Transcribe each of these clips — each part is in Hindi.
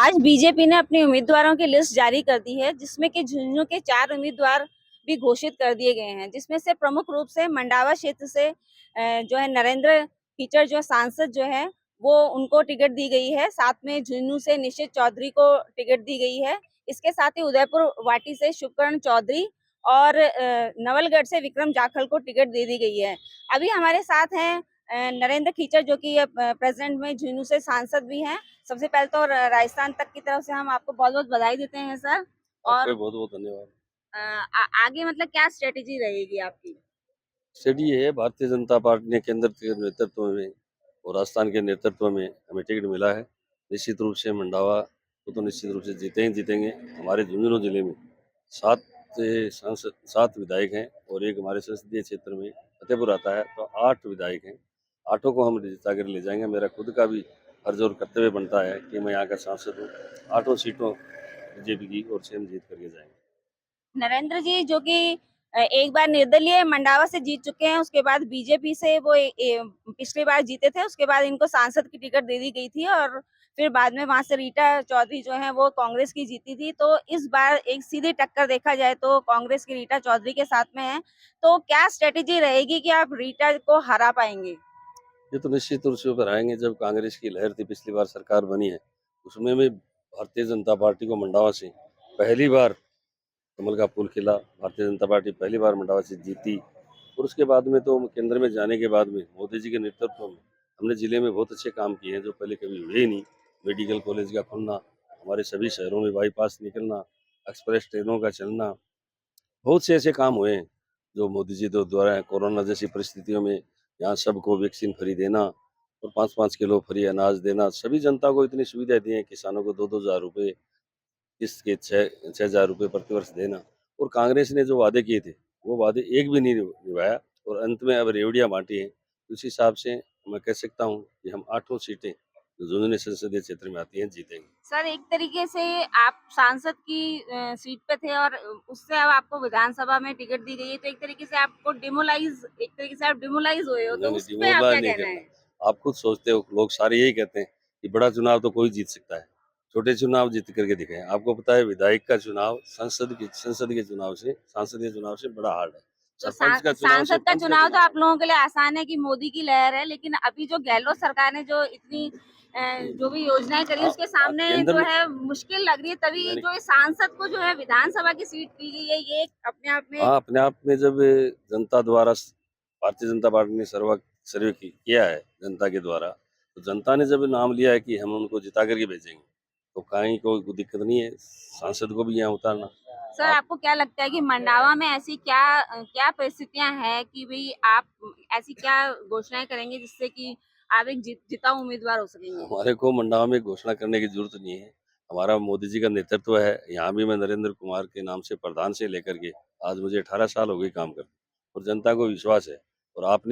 आज बीजेपी ने अपने उम्मीदवारों की लिस्ट जारी कर दी है, जिसमें कि झुंझुनू के 4 उम्मीदवार भी घोषित कर दिए गए हैं, जिसमें से प्रमुख रूप से मंडावा क्षेत्र से जो है नरेंद्र कीचड़ जो सांसद जो है वो उनको टिकट दी गई है। साथ में झुंझुनू से निशित चौधरी को टिकट दी गई है। इसके साथ ही उदयपुर वाटी से शुभकरण चौधरी और नवलगढ़ से विक्रम जाखल को टिकट दे दी गई है। अभी हमारे साथ हैं नरेंद्र कीचड़ जो कि प्रेजेंट में झुंझुनू से सांसद भी हैं। सबसे पहले तो राजस्थान तक की तरफ से हम आपको बहुत-बहुत बधाई देते हैं सर। और आपका बहुत-बहुत धन्यवाद। आगे मतलब क्या स्ट्रेटेजी रहेगी आपकी? स्टडी ये है, भारतीय जनता पार्टी ने केंद्र के नेतृत्व में और राजस्थान के नेतृत्व में हमें टिकट मिला है। निश्चित रूप से मंडावा को तो निश्चित रूप से जीते ही जीतेंगे। हमारे झुंझुनू जिले में 7 सांसद 7 विधायक हैं और एक हमारे संसदीय क्षेत्र में फतेहपुर आता है, तो 8 विधायक हैं। 8 को हम जिता कर ले जाएंगे। मेरा खुद का भी फर्ज और कर्तव्य बनता है कि मैं यहाँ का सांसद हूँ। 8 सीटों बीजेपी की ओर से हम जीत करके जाएंगे। नरेंद्र जी जो कि एक बार निर्दलीय मंडावा से जीत चुके हैं, उसके बाद बीजेपी से वो पिछली बार जीते थे, उसके बाद इनको सांसद की टिकट दे दी गई थी और फिर बाद में वहां से रीटा चौधरी जो है वो कांग्रेस की जीती थी। तो इस बार एक सीधी टक्कर देखा जाए तो कांग्रेस की रीटा चौधरी के साथ में है। तो क्या स्ट्रेटेजी रहेगी कि आप रीटा को हरा पाएंगे? ये तो निश्चित रूप से ऊपर आएंगे। जब कांग्रेस की लहर थी, पिछली बार सरकार बनी है, उसमें भी भारतीय जनता पार्टी को मंडावा से पहली बार कमल का फूल खिला। भारतीय जनता पार्टी पहली बार मंडावा से जीती और उसके बाद में तो केंद्र में जाने के बाद में मोदी जी के नेतृत्व में हमने जिले में बहुत अच्छे काम किए हैं जो पहले कभी हुए ही नहीं। मेडिकल कॉलेज का खुलना, हमारे सभी शहरों में बाईपास निकलना, एक्सप्रेस ट्रेनों का चलना, बहुत से ऐसे काम हुए हैं जो मोदी जी तो द्वारा कोरोना जैसी परिस्थितियों में यहाँ सबको वैक्सीन फ्री देना और 5-5 किलो फ्री अनाज देना, सभी जनता को इतनी सुविधा दी है। किसानों को 2-2 हज़ार रुपये किस्त के 6 हज़ार रुपये प्रतिवर्ष देना। और कांग्रेस ने जो वादे किए थे वो वादे एक भी नहीं निभाया और अंत में अब रेवड़ियाँ बांटी हैं। उस हिसाब से मैं कह सकता हूँ कि हम 8 सीटें जो झुंझुनू संसदीय क्षेत्र में आती हैं जीतेंगे। सर एक तरीके से आप सांसद की सीट पे थे और उससे अब आपको विधानसभा में टिकट दी गई है, तो एक तरीके से आपको एक तरीके से आप डिमोलाइज हुए हो, नहीं, तो नहीं, उस पे आप डिमोरलाइज़ क्या नहीं कहना करना। है? आप खुद सोचते हो, लोग सारे यही कहते हैं कि बड़ा चुनाव तो कोई जीत सकता है। छोटे चुनाव जीत करके दिखाएँ। आपको पता है विधायक का चुनाव संसद के चुनाव से सांसदीय चुनाव से बड़ा हार्ड है। तो सरपंच का चुनाव से सांसद का पंच का चुनाव तो चुनाव आप हार्ड लोगों के लिए आसान है कि मोदी की लहर है, लेकिन अभी जो गहलोत सरकार ने जो इतनी है। जो भी योजनाएं करी हाँ, उसके सामने केंद्र जो में है मुश्किल लग रही है, तभी नहीं, जो इस सांसद को जो है विधानसभा की सीट दी गई है, ये अपने आप में हाँ, अपने आप में जब जनता द्वारा भारतीय जनता पार्टी ने सर्वे किया है जनता के द्वारा, तो जनता ने जब नाम लिया है कि हम उनको जिता करके भेजेंगे, तो कहीं कोई दिक्कत नहीं है सांसद को भी यहाँ उतारना। सर आप आपको क्या लगता है कि मंडावा में ऐसी क्या क्या परिस्थितियां हैं कि भाई आप ऐसी क्या घोषणाएं करेंगे जिससे कि आप एक जिताऊ उम्मीदवार हो सकेंगे? हमारे को मंडावा में घोषणा करने की जरूरत नहीं है। हमारा मोदी जी का नेतृत्व है। यहाँ भी मैं नरेंद्र कुमार के नाम से प्रधान से लेकर के आज मुझे 18 साल हो गए काम करते और जनता को विश्वास है और आप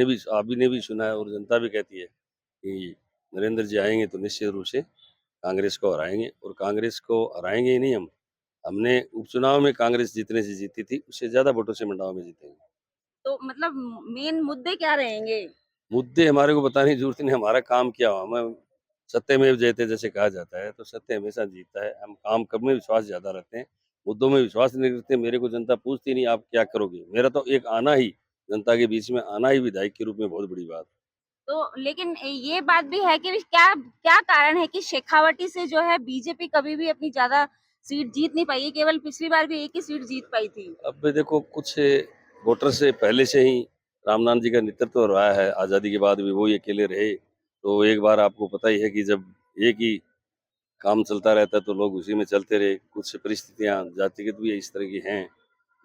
भी ने भी सुना है और जनता भी कहती है कि नरेंद्र जी आएंगे तो निश्चित रूप से कांग्रेस को हराएंगे और कांग्रेस को हराएंगे ही नहीं हम। हमने उपचुनाव में कांग्रेस जीतने से जीती थी, उससे ज्यादा वोटों से मंडावा में जीतेंगे। तो मतलब मेन मुद्दे क्या रहेंगे? मुद्दे हमारे को बताने की जरूरत नहीं, हमारा काम क्या हुआ। हमें सत्यमेव जयते जैसे कहा जाता है, तो सत्य हमेशा जीतता है। हम काम करने में विश्वास ज्यादा रखते हैं, मुद्दों में विश्वास नहीं रखते। मेरे को जनता पूछती नहीं आप क्या करोगे। मेरा तो एक आना ही, जनता के बीच में आना ही विधायक के रूप में बहुत बड़ी बात है। तो लेकिन ये बात भी है कि क्या क्या कारण है कि शेखावटी से जो है बीजेपी कभी भी अपनी ज्यादा सीट जीत नहीं पाई है, केवल पिछली बार भी एक ही सीट जीत पाई थी। अब भी देखो कुछ वोटर से पहले से ही रामनाथ जी का नेतृत्व रहा है, आज़ादी के बाद भी वो ही अकेले रहे। तो एक बार आपको पता ही है कि जब एक ही काम चलता रहता है तो लोग उसी में चलते रहे। कुछ परिस्थितियाँ जातिगत भी इस तरह की हैं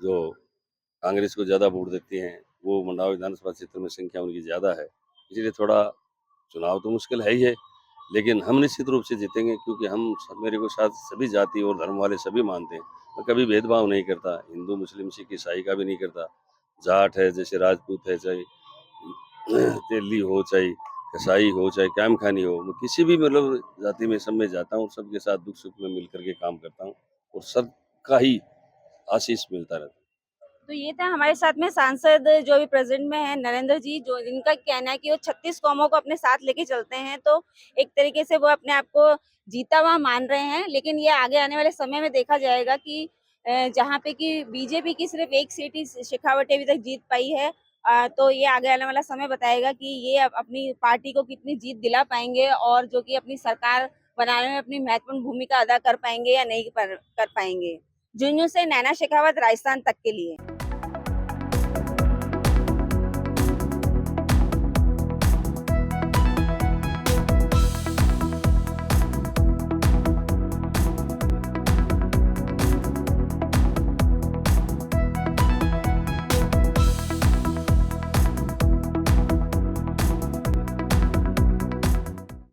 जो कांग्रेस को ज़्यादा वोट देती हैं। वो मंडावा विधानसभा क्षेत्र में संख्या उनकी ज़्यादा है, इसलिए थोड़ा चुनाव तो मुश्किल है ही है, लेकिन हम निश्चित रूप से जीतेंगे क्योंकि हम मेरे को साथ सभी जाति और धर्म वाले सभी मानते हैं। मैं कभी भेदभाव नहीं करता, हिंदू मुस्लिम सिख ईसाई का भी नहीं करता। जाट है जैसे राजपूत है, चाहे तेली हो, चाहे कसाई हो, चाहे कैम खानी हो, मैं किसी भी मतलब जाति में सब में जाता हूँ, सबके साथ दुख सुख में मिल करके काम करता हूँ और सबका ही आशीष मिलता रहता है। तो ये था हमारे साथ में सांसद जो अभी प्रेजेंट में है नरेंद्र जी, जो इनका कहना है कि वो 36 कौमों को अपने साथ लेके चलते हैं, तो एक तरीके से वो अपने आप को जीता हुआ मान रहे हैं। लेकिन ये आगे आने वाले समय में देखा जाएगा कि जहाँ पे कि बीजेपी की सिर्फ एक सीट ही शेखावटी अभी तक जीत पाई है। तो ये आगे आने वाला समय बताएगा कि ये अपनी पार्टी को कितनी जीत दिला पाएंगे और जो कि अपनी सरकार बनाने में अपनी महत्वपूर्ण भूमिका अदा कर पाएंगे या नहीं कर पाएंगे। झुंझुनू से नैना शेखावत, राजस्थान तक के लिए।